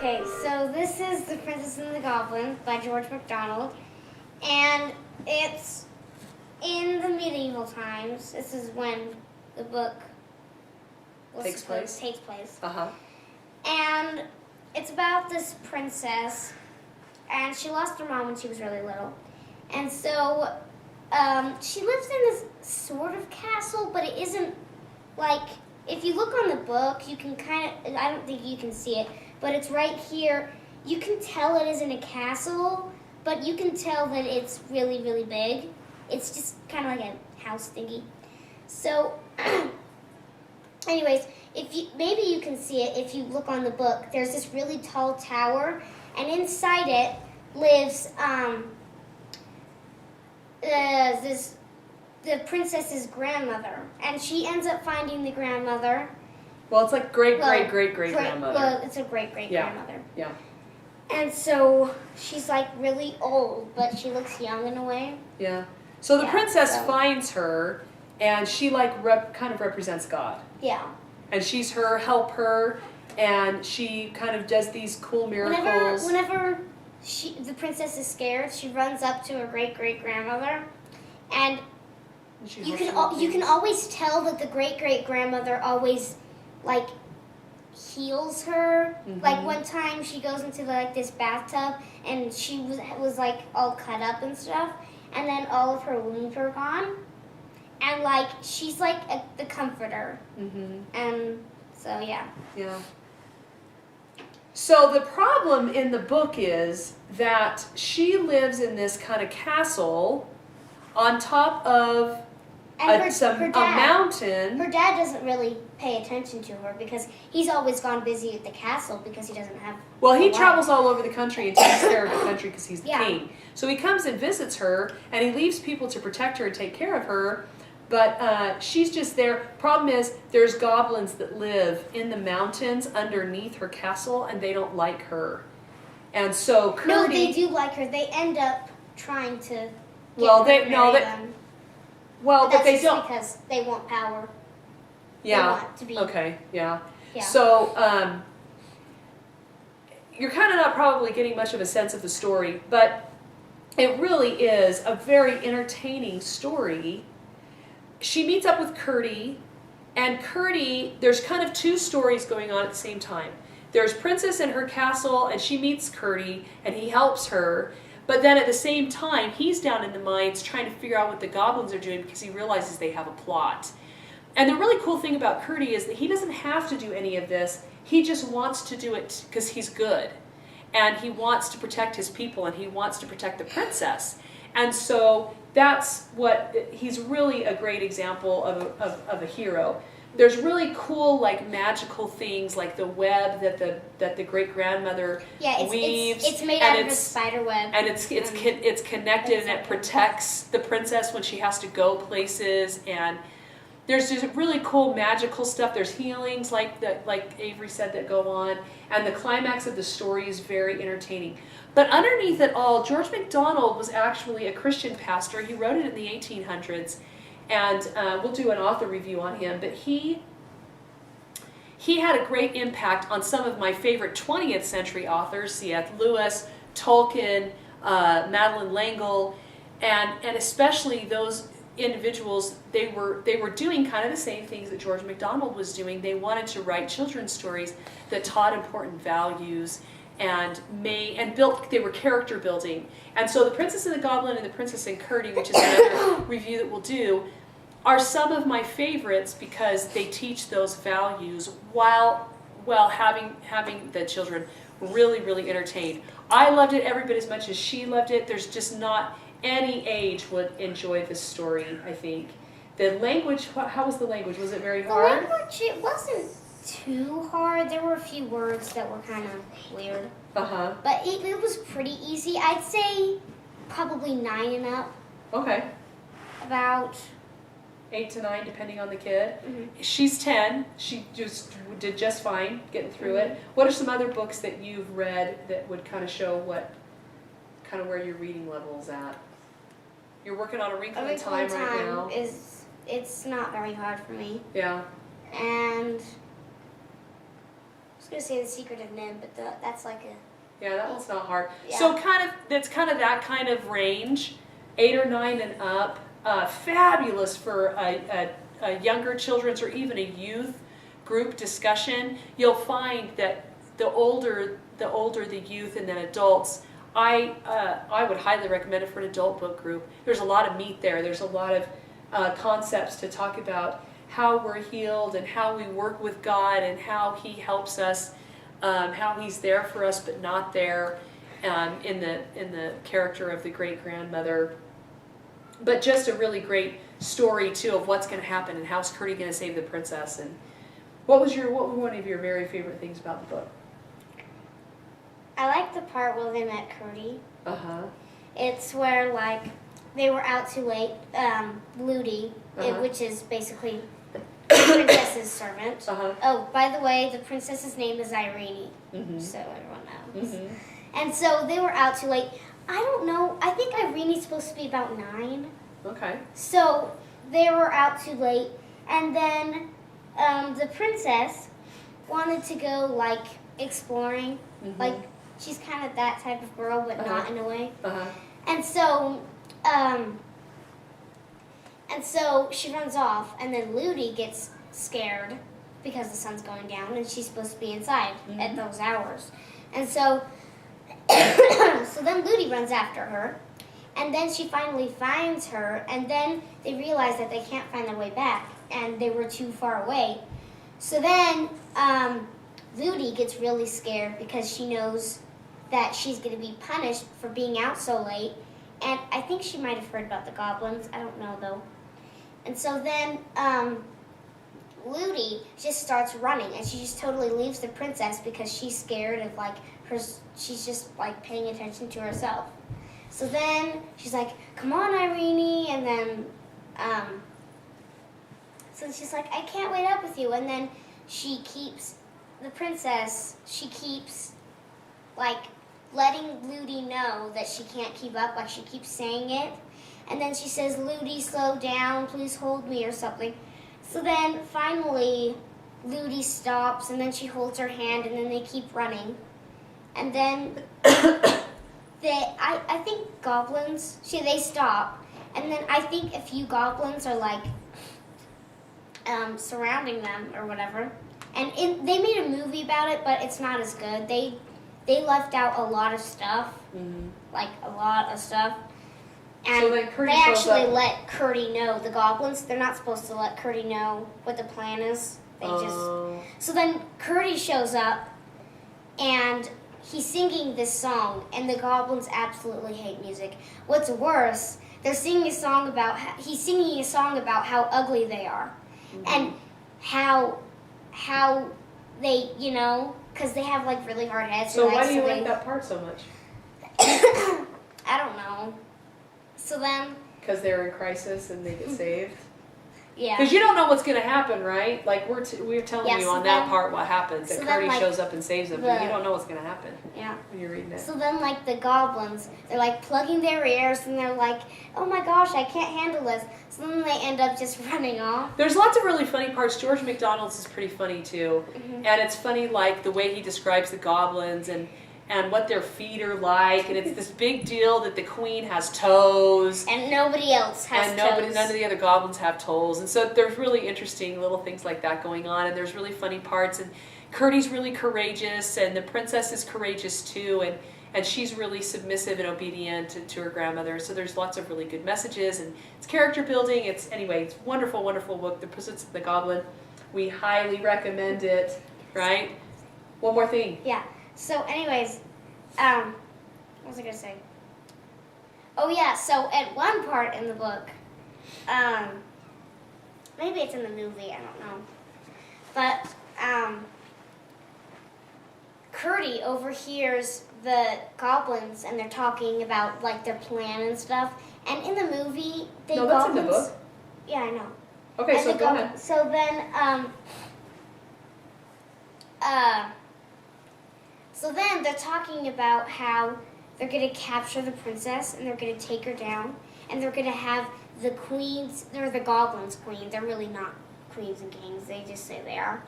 Okay, so this is The Princess and the Goblin by George MacDonald, and it's in the medieval times. This is when the book Takes place. And it's about this princess, and she lost her mom when she was really little. And so she lives in this sort of castle, but it isn't like, if you look on the book, you can kind of, I don't think you can see it, but it's right here. You can tell it isn't a castle, but you can tell that it's really, really big. It's just kind of like a house thingy. So, anyways, maybe you can see it if you look on the book. There's this really tall tower, and inside it lives the princess's grandmother, and she ends up finding the grandmother. Well, it's like great-great-great-great-grandmother. Well, it's a great-great-grandmother. Yeah. And so she's like really old, but she looks young in a way. Yeah. So the princess finds her, and she like kind of represents God. Yeah. And she's her helper, and she kind of does these cool miracles. Whenever the princess is scared, she runs up to her great-great-grandmother, and you can always tell that the great-great-grandmother always like heals her. Mm-hmm. Like one time she goes into this bathtub, and she was like all cut up and stuff, and then all of her wounds were gone, and like she's like the comforter. Mm-hmm. And so yeah. So the problem in the book is that she lives in this kind of castle on top of a mountain. Her dad doesn't really pay attention to her because he's always gone busy at the castle because he doesn't have. Well, he travels all over the country and takes care of the country because he's the king. So he comes and visits her, and he leaves people to protect her and take care of her. But she's just there. Problem is, there's goblins that live in the mountains underneath her castle, and they don't like her. And so Curdie... No, they do like her. They end up trying to get them. Well, but they don't, because they want power. Yeah. They want to be. Okay. Yeah. Yeah. So you're kind of not probably getting much of a sense of the story, but it really is a very entertaining story. She meets up with Curdie, and Curdie, there's kind of two stories going on at the same time. There's Princess in her castle, and she meets Curdie, and he helps her. But then at the same time, he's down in the mines trying to figure out what the goblins are doing because he realizes they have a plot. And the really cool thing about Curdie is that he doesn't have to do any of this. He just wants to do it because he's good. And he wants to protect his people, and he wants to protect the princess. And so that's what, he's really a great example of a hero. There's really cool, like, magical things, like the web that the great-grandmother weaves. It's made out of a spider web. And it's connected, and it protects the princess when she has to go places. And there's just really cool magical stuff. There's healings, like Avery said, that go on. And the climax of the story is very entertaining. But underneath it all, George MacDonald was actually a Christian pastor. He wrote it in the 1800s. And we'll do an author review on him, but he had a great impact on some of my favorite 20th century authors, C.S. Lewis, Tolkien, Madeleine L'Engle, and especially those individuals. They were doing kind of the same things that George MacDonald was doing. They wanted to write children's stories that taught important values and they were character building. And so The Princess and the Goblin and The Princess and Curdie, which is another review that we'll do, are some of my favorites because they teach those values while having the children really, really entertained. I loved it every bit as much as she loved it. There's just not any age would enjoy this story, I think. The language, how was the language? Was it very hard? The language, it wasn't too hard. There were a few words that were kind of weird. Uh-huh. But it was pretty easy. I'd say probably 9 and up. Okay. About 8 to 9, depending on the kid. Mm-hmm. She's 10. She just did just fine getting through it. What are some other books that you've read that would kind of show where your reading level is at? You're working on A Wrinkle in Time right now. It's not very hard for me. Yeah. And gonna say The Secret of Nim, but that's like a. Yeah, that one's not hard. Yeah. So that's kind of that kind of range, 8 or 9 and up. Fabulous for a younger children's or even a youth group discussion. You'll find that the older the youth and then adults, I would highly recommend it for an adult book group. There's a lot of meat there. There's a lot of concepts to talk about how we're healed and how we work with God and how He helps us, how He's there for us but not there, in the character of the great grandmother. But just a really great story too of what's going to happen and how's Curdie going to save the princess. And what were one of your very favorite things about the book? I like the part where they met Curdie. Uh-huh. It's where like they were out too late. Ludi, which is basically the princess's servant. Uh-huh. Oh, by the way, the princess's name is Irene, so everyone knows. And so they were out too late. I don't know. I think Irene's supposed to be about 9. Okay. So they were out too late, and then the princess wanted to go like exploring, like she's kind of that type of girl, but not in a way. And so she runs off, and then Ludi gets scared because the sun's going down, and she's supposed to be inside at those hours. And so, so then Ludi runs after her, and then she finally finds her, and then they realize that they can't find their way back, and they were too far away. So then Ludi gets really scared because she knows that she's going to be punished for being out so late, and I think she might have heard about the goblins. I don't know, though. And so then Ludi just starts running, and she just totally leaves the princess because she's scared of like she's just like paying attention to herself. So then she's like, "Come on, Irene," and then so she's like, "I can't wait up with you," and then the princess keeps like letting Ludi know that she can't keep up, like she keeps saying it, and then she says, "Ludi, slow down, please hold me," or something. So then finally Ludi stops, and then she holds her hand, and then they keep running. And then I think goblins, they stop, and then I think a few goblins are like surrounding them or whatever. And they made a movie about it, but it's not as good. They left out a lot of stuff, like a lot of stuff. And so then Curdie they shows actually up. let Curdie know, the goblins, they're not supposed to let Curdie know what the plan is. So then Curdie shows up, and he's singing this song, and the goblins absolutely hate music. What's worse, he's singing a song about how ugly they are, and how they, because they have like really hard heads. So why do you like that part so much? I don't know. So then, because they're in crisis and they get saved. yeah. Because you don't know what's going to happen, right? Like we're telling you on that part what happens. That Curdie shows up and saves them, but you don't know what's going to happen. Yeah. When you're reading it. So then, like the goblins, they're like plugging their ears, and they're like, "Oh my gosh, I can't handle this." So then they end up just running off. There's lots of really funny parts. George MacDonald's is pretty funny too, and it's funny like the way he describes the goblins and what their feet are like, and it's this big deal that the queen has toes. And nobody else has toes. None of the other goblins have toes. And so there's really interesting little things like that going on, and there's really funny parts. And Curdie's really courageous, and the princess is courageous too, and she's really submissive and obedient to her grandmother. So there's lots of really good messages, and it's character building. It's wonderful, wonderful book, The Princess and the Goblin. We highly recommend it, right? One more thing. Yeah. So anyways, what was I going to say? Oh yeah, so at one part in the book, maybe it's in the movie, I don't know. But Curdie overhears the goblins, and they're talking about like their plan and stuff. And in the movie, that's goblins. in the book. Yeah, I know. Okay, And so go ahead. So then they're talking about how they're going to capture the princess, and they're going to take her down, and they're going to have the queens, they're the goblins' queen. They're really not queens and kings. They just say they are.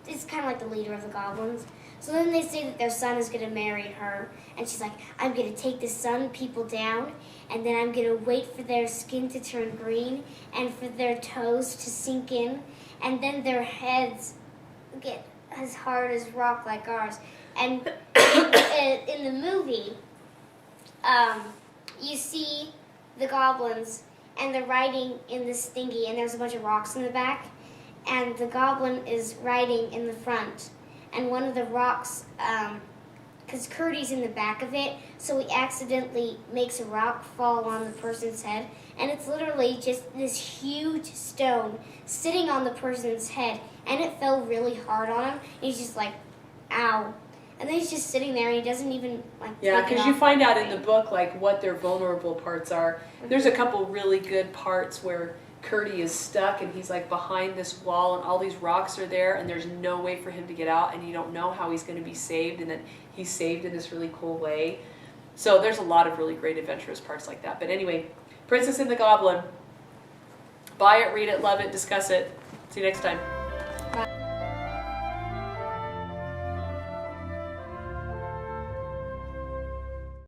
is kind of like the leader of the goblins. So then they say that their son is going to marry her, and she's like, I'm going to take the sun people down, and then I'm going to wait for their skin to turn green, and for their toes to sink in, and then their heads get as hard as rock like ours. And in the movie, you see the goblins, and they're riding in this thingy, and there's a bunch of rocks in the back, and the goblin is riding in the front. And one of the rocks, because Curdie's in the back of it, so he accidentally makes a rock fall on the person's head. And it's literally just this huge stone sitting on the person's head. And it fell really hard on him. And he's just like, ow. And then he's just sitting there and he doesn't even like. Yeah, take it because you off find or out in the anything. book like what their vulnerable parts are. There's a couple really good parts where Curdie is stuck and he's like behind this wall and all these rocks are there and there's no way for him to get out and you don't know how he's going to be saved, and then he's saved in this really cool way. So there's a lot of really great adventurous parts like that. But anyway, Princess and the Goblin. Buy it, read it, love it, discuss it. See you next time.